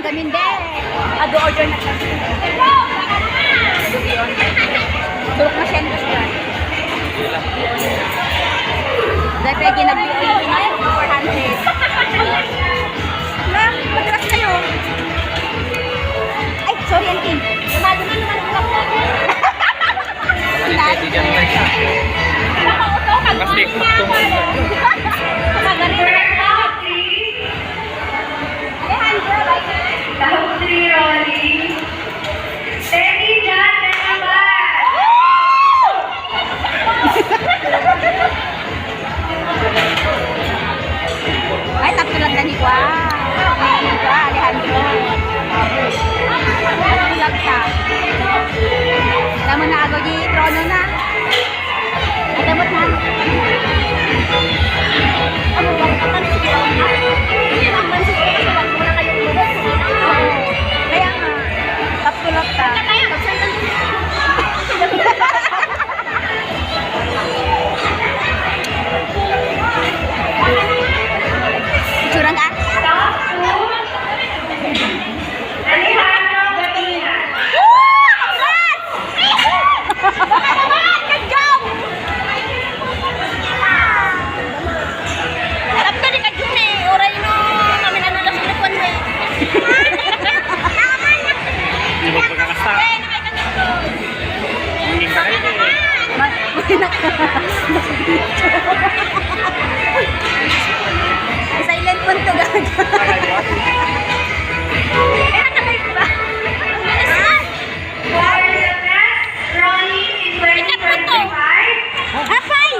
gamin din. Ado order na siya. Turok na siya nito siya. Dahil pwede nag-BOY ngayon, 400. Na, madalas kayo. Ay, sorry, Auntie. Lumado na naman ang lang. Pwede dyan na siya. Kasi magtungan na. Tahong 3 rolling. Steady dyan na naman. Ay, tatlo lang na ni Kwa. Alejandro. Bulag ka. Alam mo na agaw di trono na. Adamot na. Ano ba? Katanong sige lang na. Hindi naman sige kasi wag mo na kayong lugas. Kaya nga. Tatlo lang ka. Curang ka? Alejandro Gatina. Hindi mo pagkakasta. Hindi ka rin eh. Silent po ito gaga. For the next rolling in 2025. Hapay!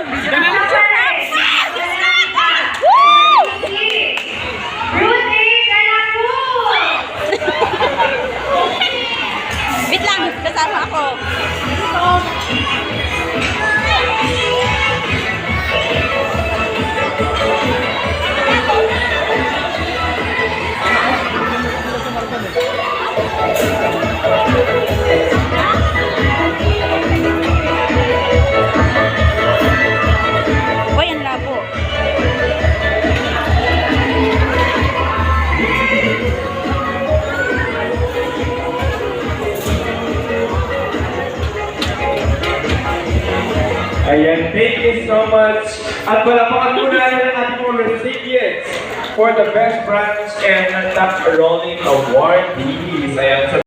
Rudy Galapur. Wait lang, kasama ako. Hoy, ang labo. Ayan, thank you so much. At palapakan muna natin ang ating mga recipients for the Best Branch and Top Rolling Awardees. Ayan,